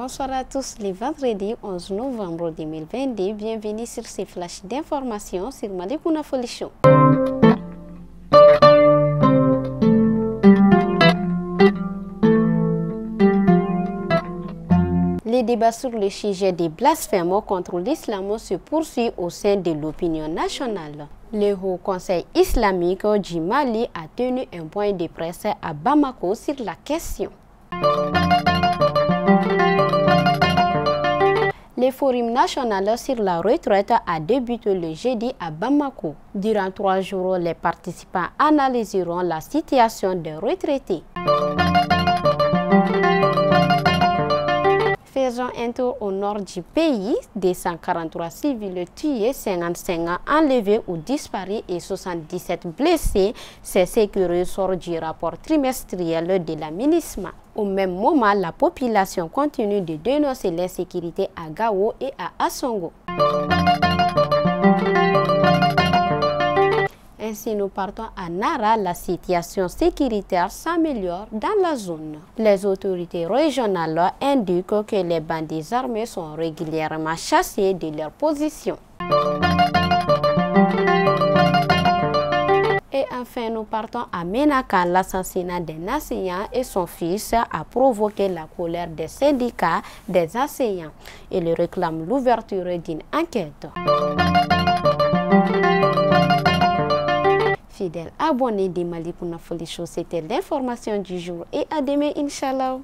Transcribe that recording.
Bonsoir à tous, les vendredis 11 novembre 2022. Bienvenue sur ces flashs d'informations sur Malikouna Foli Show. Les débats sur le sujet des blasphèmes contre l'islam se poursuivent au sein de l'opinion nationale. Le Haut Conseil islamique du Mali a tenu un point de presse à Bamako sur la question. Le Forum national sur la retraite a débuté le jeudi à Bamako. Durant 3 jours, les participants analyseront la situation des retraités. Faisons un tour au nord du pays. 243 civils tués, 55 enlevés ou disparus et 77 blessés. C'est ce qui ressort du rapport trimestriel de la MINUSMA. Au même moment, la population continue de dénoncer l'insécurité à Gao et à Assongo. Ainsi, nous partons à Nara. La situation sécuritaire s'améliore dans la zone. Les autorités régionales indiquent que les bandits armés sont régulièrement chassés de leur position. Et enfin, nous partons à Ménaka. L'assassinat d'un enseignant et son fils a provoqué la colère des syndicats des enseignants. Ils réclament l'ouverture d'une enquête. Fidèles abonnés de Malikouna Foli Show, c'était l'information du jour et à demain, Inch'Allah.